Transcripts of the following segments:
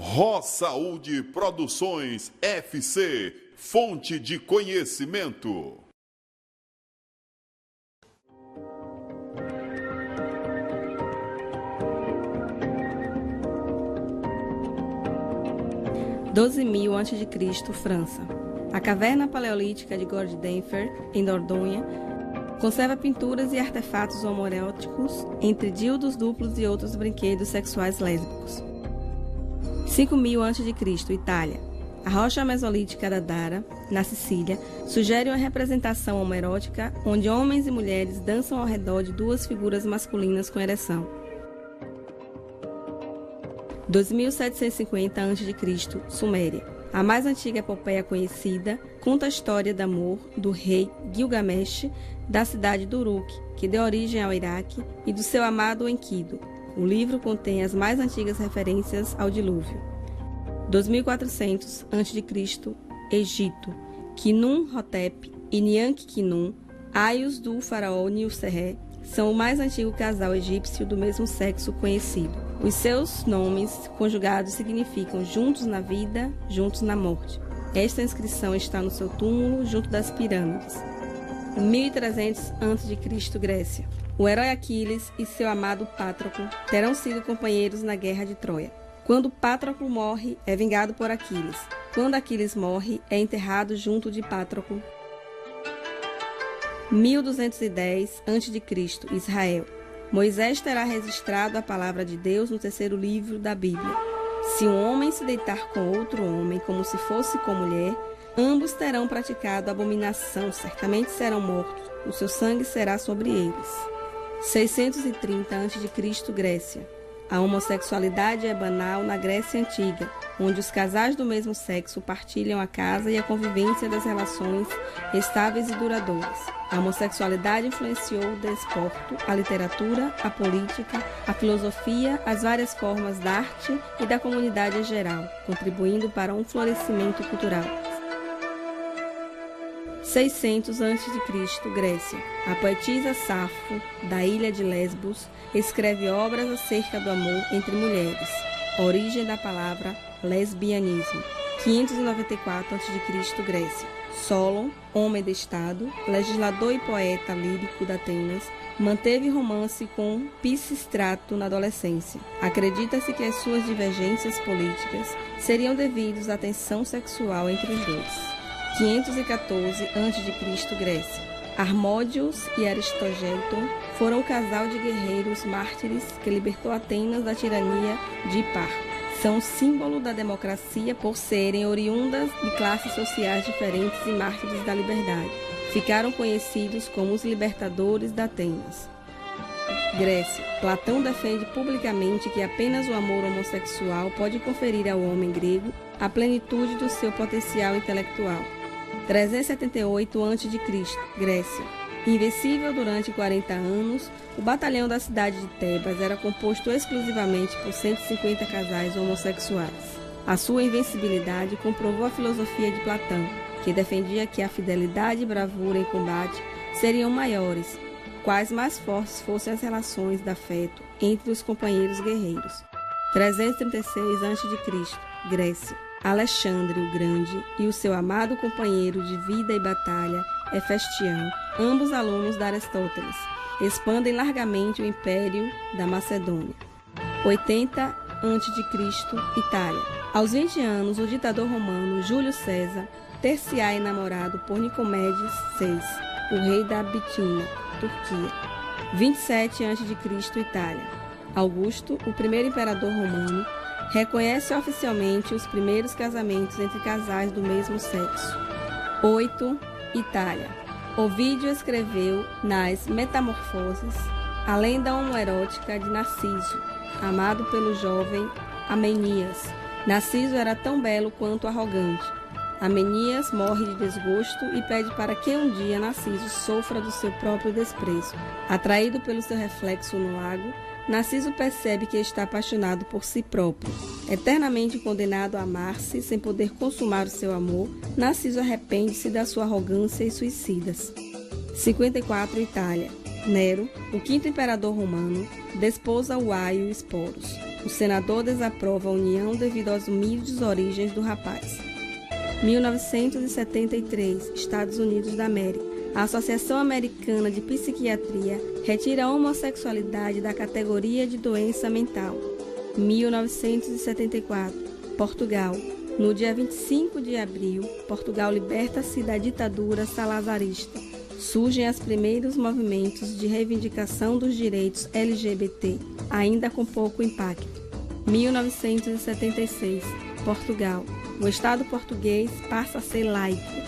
Ró Saúde Produções FC, fonte de conhecimento. (12.000 a.C., França). A caverna paleolítica de Gorddenfer, em Dordogne, conserva pinturas e artefatos homoeróticos entre dildos duplos e outros brinquedos sexuais lésbicos. 5.000 a.C., Itália. A rocha mesolítica da Dara, na Sicília, sugere uma representação homoerótica onde homens e mulheres dançam ao redor de duas figuras masculinas com ereção. 2.750 a.C., Suméria. A mais antiga epopeia conhecida conta a história de amor do rei Gilgamesh da cidade de Uruk, que deu origem ao Iraque, e do seu amado Enkidu. O livro contém as mais antigas referências ao dilúvio. 2400 a.C., Egito. Khnum-Hotep e Nyankh-Khnum, aios do faraó Nilserre, são o mais antigo casal egípcio do mesmo sexo conhecido. Os seus nomes conjugados significam juntos na vida, juntos na morte. Esta inscrição está no seu túmulo, junto das pirâmides. 1300 a.C., Grécia. O herói Aquiles e seu amado Patroclo terão sido companheiros na Guerra de Troia. Quando Patroclo morre, é vingado por Aquiles. Quando Aquiles morre, é enterrado junto de Patroclo. 1210 a.C., Israel. Moisés terá registrado a palavra de Deus no terceiro livro da Bíblia. Se um homem se deitar com outro homem, como se fosse com mulher, ambos terão praticado abominação, certamente serão mortos. O seu sangue será sobre eles. 630 a.C., Grécia. A homossexualidade é banal na Grécia Antiga, onde os casais do mesmo sexo partilham a casa e a convivência das relações estáveis e duradouras. A homossexualidade influenciou o desporto, a literatura, a política, a filosofia, as várias formas da arte e da comunidade em geral, contribuindo para um florescimento cultural. 600 a.C., Grécia. A poetisa Safo, da ilha de Lesbos, escreve obras acerca do amor entre mulheres. Origem da palavra lesbianismo. 594 a.C., Grécia. Solon, homem de Estado, legislador e poeta lírico de Atenas, manteve romance com Pisístrato na adolescência. Acredita-se que as suas divergências políticas seriam devidas à tensão sexual entre os dois. 514 a.C., Grécia. Harmódios e Aristogéton foram o casal de guerreiros mártires que libertou Atenas da tirania de Hiparco. São símbolo da democracia por serem oriundas de classes sociais diferentes e mártires da liberdade. Ficaram conhecidos como os libertadores de Atenas. Grécia. Platão defende publicamente que apenas o amor homossexual pode conferir ao homem grego a plenitude do seu potencial intelectual. 378 a.C., Grécia. Invencível durante 40 anos, o batalhão da cidade de Tebas era composto exclusivamente por 150 casais homossexuais. A sua invencibilidade comprovou a filosofia de Platão, que defendia que a fidelidade e bravura em combate seriam maiores, quais mais fortes fossem as relações de afeto entre os companheiros guerreiros. 336 a.C., Grécia. Alexandre o Grande e o seu amado companheiro de vida e batalha, Hefestião, ambos alunos de Aristóteles, expandem largamente o império da Macedônia. 80 a.C., Itália. Aos 20 anos, o ditador romano Júlio César ter-se-á enamorado por Nicomedes VI, o rei da Bitínia, Turquia. 27 a.C., Itália. Augusto, o primeiro imperador romano, reconhece oficialmente os primeiros casamentos entre casais do mesmo sexo. 8. Itália. Ovídio escreveu nas Metamorfoses a lenda homoerótica de Narciso, amado pelo jovem Amenias. Narciso era tão belo quanto arrogante. Amenias morre de desgosto e pede para que um dia Narciso sofra do seu próprio desprezo. Atraído pelo seu reflexo no lago, Narciso percebe que está apaixonado por si próprio. Eternamente condenado a amar-se sem poder consumar o seu amor, Narciso arrepende-se da sua arrogância e suicida-se. 54 Itália. Nero, o quinto imperador romano, desposa o Aio Esporos. O senador desaprova a união devido às humildes origens do rapaz. 1973, Estados Unidos da América. A Associação Americana de Psiquiatria retira a homossexualidade da categoria de doença mental. 1974, Portugal. No dia 25 de abril, Portugal liberta-se da ditadura salazarista. Surgem os primeiros movimentos de reivindicação dos direitos LGBT, ainda com pouco impacto. 1976, Portugal. O Estado português passa a ser laico.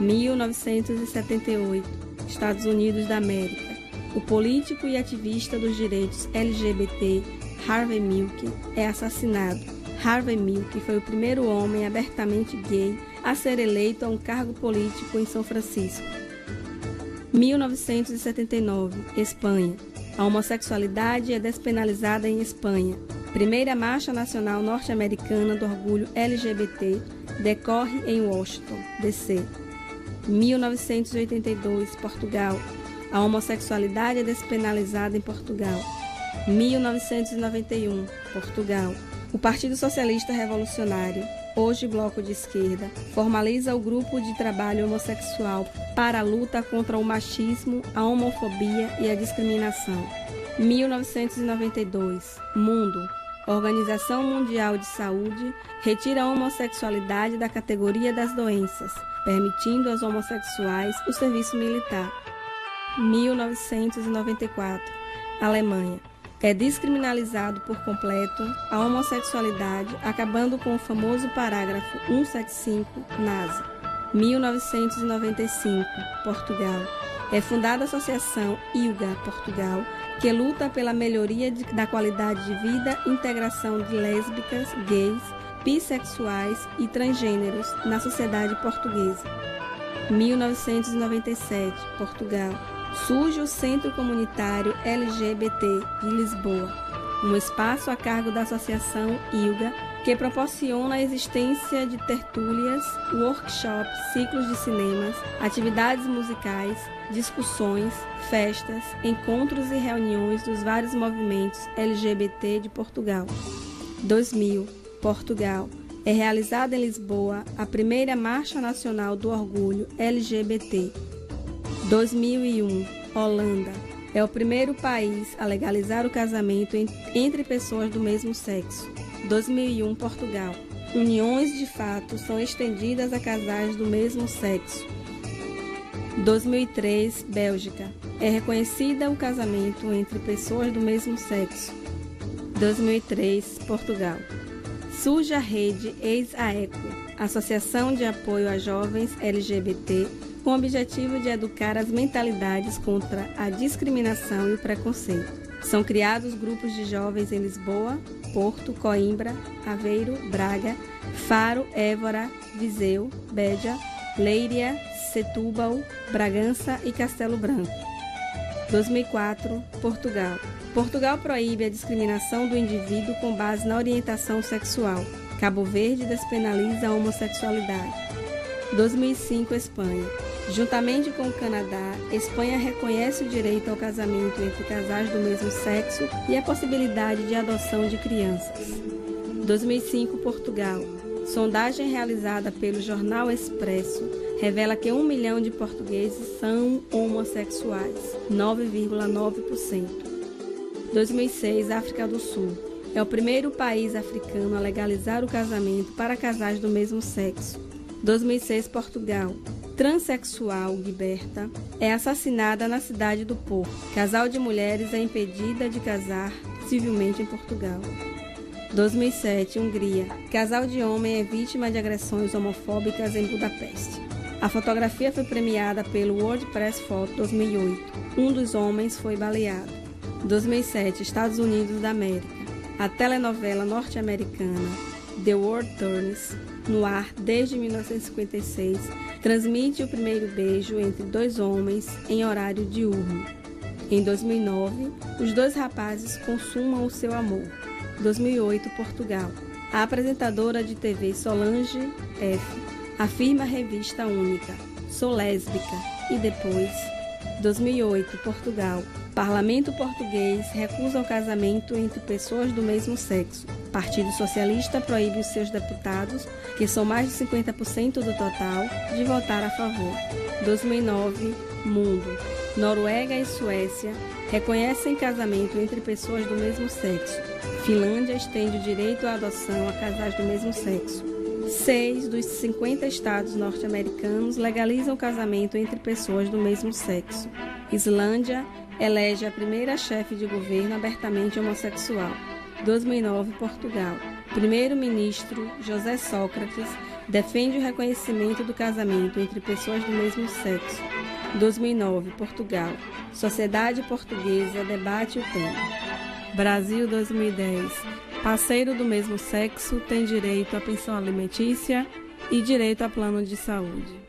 1978, Estados Unidos da América. O político e ativista dos direitos LGBT, Harvey Milk, é assassinado. Harvey Milk foi o primeiro homem abertamente gay a ser eleito a um cargo político em São Francisco. 1979, Espanha. A homossexualidade é despenalizada em Espanha. Primeira Marcha Nacional Norte-Americana do Orgulho LGBT decorre em Washington, D.C. 1982, Portugal. A homossexualidade é despenalizada em Portugal. 1991, Portugal. O Partido Socialista Revolucionário, hoje bloco de esquerda, formaliza o grupo de trabalho homossexual para a luta contra o machismo, a homofobia e a discriminação. 1992, Mundo. Organização Mundial de Saúde retira a homossexualidade da categoria das doenças, permitindo aos homossexuais o serviço militar. 1994, Alemanha. É descriminalizado por completo a homossexualidade, acabando com o famoso parágrafo 175 NASA. 1995, Portugal. É fundada a Associação ILGA Portugal, que luta pela melhoria da qualidade de vida e integração de lésbicas, gays, bissexuais e transgêneros na sociedade portuguesa. 1997, Portugal. Surge o Centro Comunitário LGBT de Lisboa, um espaço a cargo da Associação ILGA, que proporciona a existência de tertúlias, workshops, ciclos de cinemas, atividades musicais, discussões, festas, encontros e reuniões dos vários movimentos LGBT de Portugal. 2000, Portugal. É realizada em Lisboa a primeira Marcha Nacional do Orgulho LGBT. 2001, Holanda. É o primeiro país a legalizar o casamento entre pessoas do mesmo sexo. 2001, Portugal. Uniões de fato são estendidas a casais do mesmo sexo. 2003, Bélgica. É reconhecida o casamento entre pessoas do mesmo sexo. 2003, Portugal. Surge a rede Ex-Aequo, Associação de Apoio a Jovens LGBT, com o objetivo de educar as mentalidades contra a discriminação e o preconceito. São criados grupos de jovens em Lisboa, Porto, Coimbra, Aveiro, Braga, Faro, Évora, Viseu, Béja, Leiria, Setúbal, Bragança e Castelo Branco. 2004, Portugal. Portugal proíbe a discriminação do indivíduo com base na orientação sexual. Cabo Verde despenaliza a homossexualidade. 2005, Espanha. Juntamente com o Canadá, Espanha reconhece o direito ao casamento entre casais do mesmo sexo e a possibilidade de adoção de crianças. 2005, Portugal. Sondagem realizada pelo Jornal Expresso revela que 1 milhão de portugueses são homossexuais, 9,9%. 2006, África do Sul. É o primeiro país africano a legalizar o casamento para casais do mesmo sexo. 2006, Portugal. Transsexual Guiberta é assassinada na cidade do Porto. Casal de mulheres é impedida de casar civilmente em Portugal. 2007, Hungria. Casal de homem é vítima de agressões homofóbicas em Budapeste. A fotografia foi premiada pelo World Press Photo 2008. Um dos homens foi baleado. 2007, Estados Unidos da América. A telenovela norte-americana The World Turns, no ar desde 1956, transmite o primeiro beijo entre dois homens em horário diurno. Em 2009, os dois rapazes consumam o seu amor. 2008, Portugal. A apresentadora de TV Solange F. afirma à revista Única: "Sou lésbica", e depois, 2008, Portugal. Parlamento português recusa o casamento entre pessoas do mesmo sexo. Partido Socialista proíbe os seus deputados, que são mais de 50% do total, de votar a favor. 2009, Mundo. Noruega e Suécia reconhecem casamento entre pessoas do mesmo sexo. Finlândia estende o direito à adoção a casais do mesmo sexo. 6 dos 50 estados norte-americanos legalizam o casamento entre pessoas do mesmo sexo. Islândia elege a primeira chefe de governo abertamente homossexual. 2009, Portugal. Primeiro-ministro José Sócrates defende o reconhecimento do casamento entre pessoas do mesmo sexo. 2009, Portugal. Sociedade Portuguesa debate o tema. Brasil, 2010. Parceiro do mesmo sexo tem direito à pensão alimentícia e direito a plano de saúde.